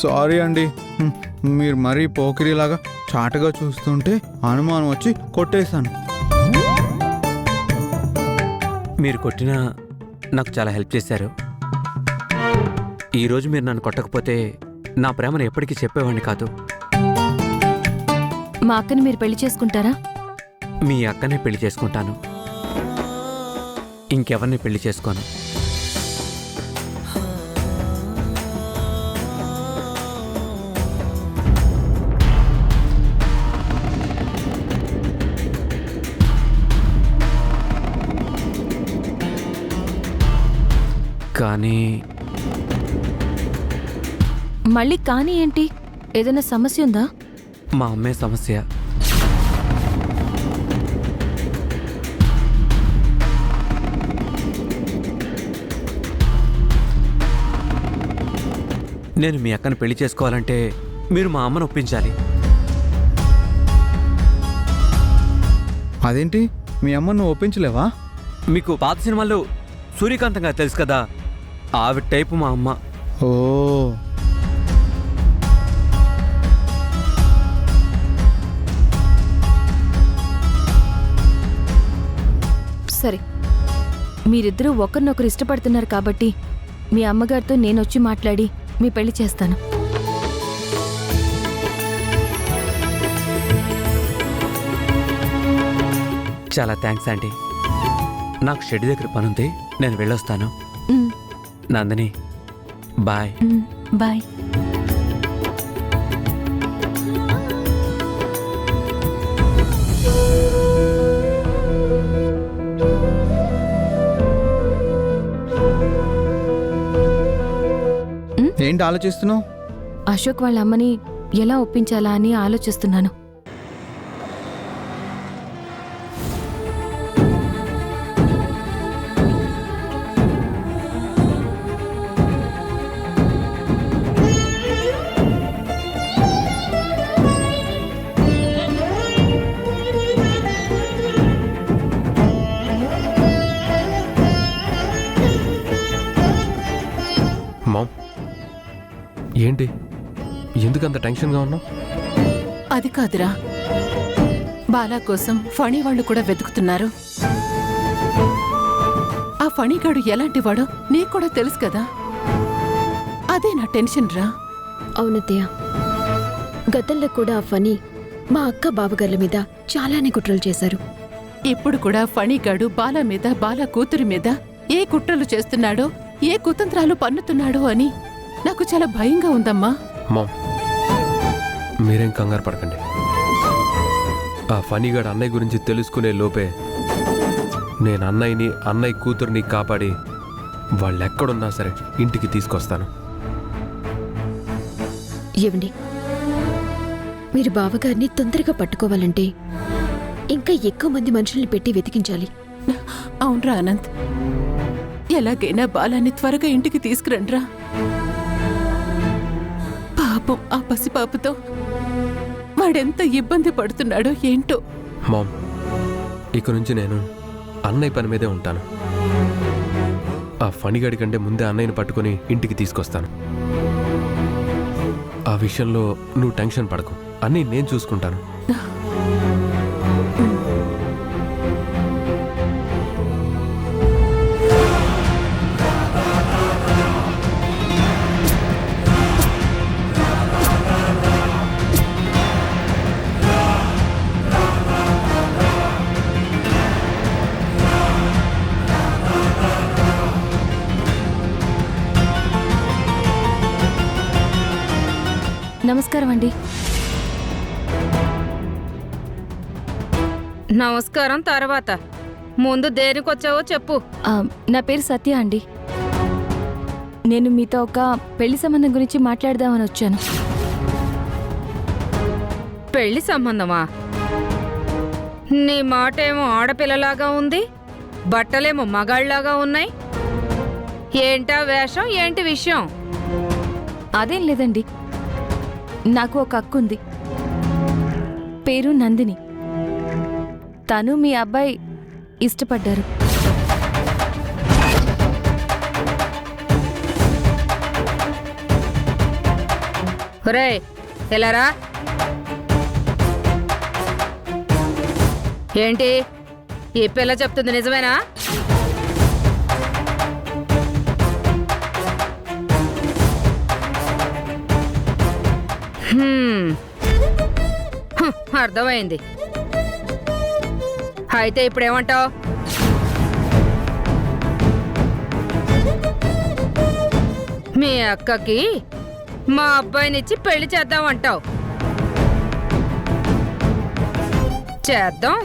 Sorry అండి. మీరు మరీ పోకిరిలాగా చాటుగా చూస్తుంటే అనుమానం వచ్చి కొట్టేశాను. మీరు కొట్టినా నాకు చాలా హెల్ప్ చేశారు. ఈరోజు మీరు నన్ను కొట్టకపోతే నా ప్రేమను ఎప్పటికీ చెప్పేవాడిని కాదు. మా అక్కని మీరు పెళ్లి చేసుకుంటారా? మీ అక్కనే పెళ్లి చేసుకుంటాను, ఇంకెవరిని పెళ్లి చేసుకోను. కానీ మళ్ళీ కానీ ఏంటి? ఏదైనా సమస్య ఉందా? మా అమ్మే సమస్య. నేను మీ అక్కను పెళ్లి చేసుకోవాలంటే మీరు మా అమ్మను ఒప్పించాలి. అదేంటి, మీ అమ్మ నువ్వు ఒప్పించలేవా? మీకు పాత సినిమాల్లో సూర్యకాంతం గారు తెలుసు కదా, ఆవిడ టైపు మా అమ్మ. ఓ, సరే, మీరిద్దరూ ఒకరినొకరు ఇష్టపడుతున్నారు కాబట్టి మీ అమ్మగారితో నేనొచ్చి మాట్లాడి మీ పెళ్లి చేస్తాను. చాలా థ్యాంక్స్ ఆంటీ. నాకు షెడ్ దగ్గర పనుంది, నేను వెళ్ళొస్తాను. ఉమ్, నందిని, బాయ్. బాయ్. ఏంటి ఆలోచిస్తున్నావు? అశోక్ వాళ్ళ అమ్మని ఎలా ఒప్పించాలా అని ఆలోచిస్తున్నాను. మామ్, ఏంటి ఎందుకంత టెన్షన్గా ఉన్నావు? అది కాదురా, బాలా కోసం ఫణి వాళ్ళు కూడా వెతుకుతున్నారు. ఆ ఫణిగాడు ఎలాంటివాడో నీకు కూడా తెలుసు కదా, అదే నా టెన్షన్ రా. అవునత్తయ్య, గతంలో కూడా ఆ ఫణి మా అక్క బావగార్ల మీద చాలానే కుట్రలు చేశారు. ఇప్పుడు కూడా ఫణిగాడు బాలా మీద, బాలా కూతురి మీద ఏ కుట్రలు చేస్తున్నాడో, ఏ కుతంత్రాలు పన్నుతున్నాడో అని నాకు చాలా భయంగా ఉందమ్మా. మామ్, మీరేం కంగారు పడకండి. ఆ ఫణిగాడు అన్నయ్య గురించి తెలుసుకునే లోపే నేను అన్నయ్యని, అన్నయ్య కూతుర్ని కాపాడి వాళ్ళెక్కడున్నా సరే ఇంటికి తీసుకొస్తాను. ఏవండి, మీరు బావగారిని తొందరగా పట్టుకోవాలంటే ఇంకా ఎక్కువ మంది మనుషుల్ని పెట్టి వెతికించాలి. అవునరా అనంత్, ఎలాగైనా బాలాన్ని త్వరగా ఇంటికి తీసుకురండ్రా. పాపం ఆ పసిపాపతో వాడెంత ఇబ్బంది పడుతున్నాడో ఏంటో. మామ్, ఇక నుంచి నేను అన్నయ్య పని మీదే ఉంటాను. ఆ ఫణిగాడి కంటే ముందే అన్నయ్యని పట్టుకొని ఇంటికి తీసుకొస్తాను. ఆ విషయంలో నువ్వు టెన్షన్ పడకు, అన్నీ నేను చూసుకుంటాను. నమస్కారం అండి. నమస్కారం తర్వాత, ముందు దేనికొచ్చావో చెప్పు. నా పేరు సత్య అండి. నేను మీతో ఒక పెళ్లి సంబంధం గురించి మాట్లాడదామని వచ్చాను. పెళ్లి సంబంధమా? నీ మాటేమో ఆడపిల్లలాగా ఉంది, బట్టలేమో మగాళ్ళలాగా ఉన్నాయి. ఏంటా వేషం, ఏంటి విషయం? అదేం లేదండి, నాకు ఒక అక్క ఉంది, పేరు నందిని. తను మీ అబ్బాయి ఇష్టపడ్డారు. ఒరేయ్ ఎలారా ఏంటి ఈ పిల్ల చెప్తుంది నిజమేనా? అర్థమైంది. అయితే ఇప్పుడేమంటావు? మీ అక్కకి మా అబ్బాయినిచ్చి పెళ్లి చేద్దామంటావు. చేద్దాం.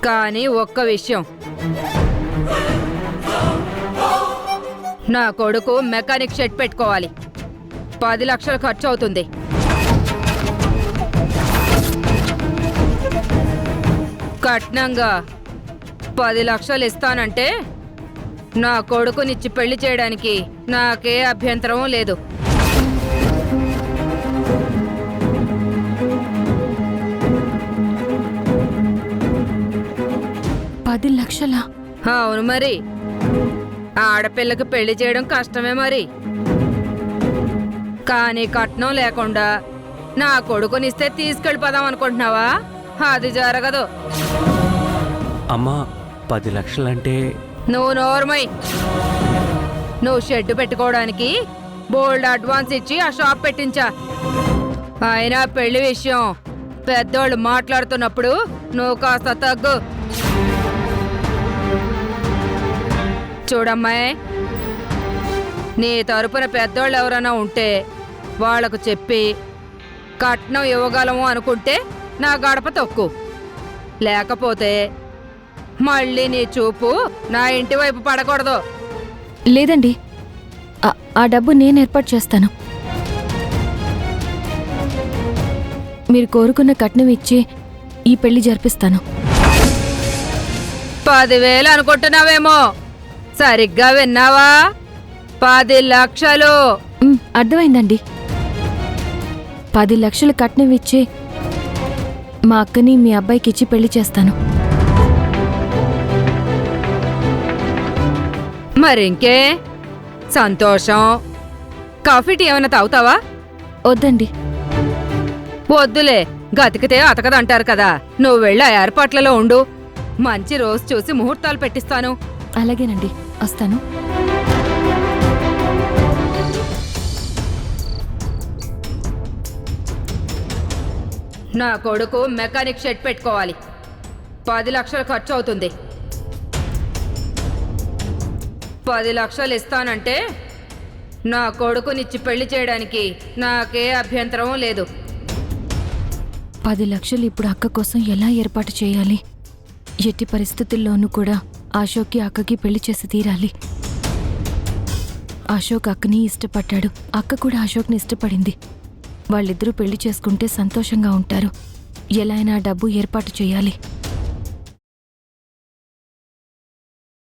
కానీ ఒక్క విషయం, నా కొడుకు మెకానిక్ షెడ్ పెట్టుకోవాలి. 10 లక్షలు ఖర్చు అవుతుంది. కట్నంగా 10 లక్షలు ఇస్తానంటే నా కొడుకునిచ్చి పెళ్లి చేయడానికి నాకే అభ్యంతరం లేదు. పది లక్షలా? అవును మరి. ఆడపిల్లకి పెళ్లి చేయడం కష్టమే మరి. కానీ కట్నం లేకుండా నా కొడుకునిస్తే తీసుకెళ్ళిపోదాం అనుకుంటున్నావా? అది జరగదు. అమ్మా 10 లక్షలంటే నువ్వు నోర్మై. నువ్వు షెడ్ పెట్టుకోవడానికి బోల్డ్ అడ్వాన్స్ ఇచ్చి ఆ షాప్ పెట్టించా. అయినా పెళ్లి విషయం పెద్దోళ్ళు మాట్లాడుతున్నప్పుడు నువ్వు కాస్త తగ్గు. చూడమ్మాయి, నీ తరపున పెద్దోళ్ళు ఎవరైనా ఉంటే వాళ్లకు చెప్పి కట్నం ఇవ్వగలము అనుకుంటే నా గడప తొక్కు. లేకపోతే మళ్ళీ నీ చూపు నా ఇంటి వైపు పడకూడదు. లేదండి, ఆ డబ్బు నేను ఏర్పాటు చేస్తాను. మీరు కోరుకున్న కట్నం ఇచ్చి ఈ పెళ్లి జరిపిస్తాను. 10,000 అనుకుంటున్నావేమో. సరిగ్గా విన్నావా? 10 లక్షలు. అర్థమైందండి. 10 లక్షలు కట్నం ఇచ్చి మా అక్కని మీ అబ్బాయికి ఇచ్చి పెళ్లి చేస్తాను. మరింకే సంతోషం. కాఫీ టీ ఏమైనా తాగుతావా? వద్దండి. వద్దులే, గతికితే అతకదంటారు కదా. నువ్వు వెళ్ళి ఆ ఏర్పాట్లలో ఉండు. మంచి రోజు చూసి ముహూర్తాలు పెట్టిస్తాను. అలాగేనండి, వస్తాను. నా కొడుకు మెకానిక్ షెడ్ పెట్టుకోవాలి. 10 లక్షలు ఖర్చు అవుతుంది. 10 లక్షలు ఇస్తానంటే నా కొడుకునిచ్చి పెళ్లి చేయడానికి నాకే అభ్యంతరం లేదు. 10 లక్షలు ఇప్పుడు అక్క కోసం ఎలా ఏర్పాటు చేయాలి? ఎట్టి పరిస్థితుల్లోనూ కూడా అశోక్కి అక్కకి పెళ్లి చేసి తీరాలి. అశోక్ అక్కని ఇష్టపడ్డాడు, అక్క కూడా అశోక్ని ఇష్టపడింది. వాళ్ళిద్దరూ పెళ్లి చేసుకుంటే సంతోషంగా ఉంటారు. ఎలా అయినా డబ్బు ఏర్పాటు చేయాలి.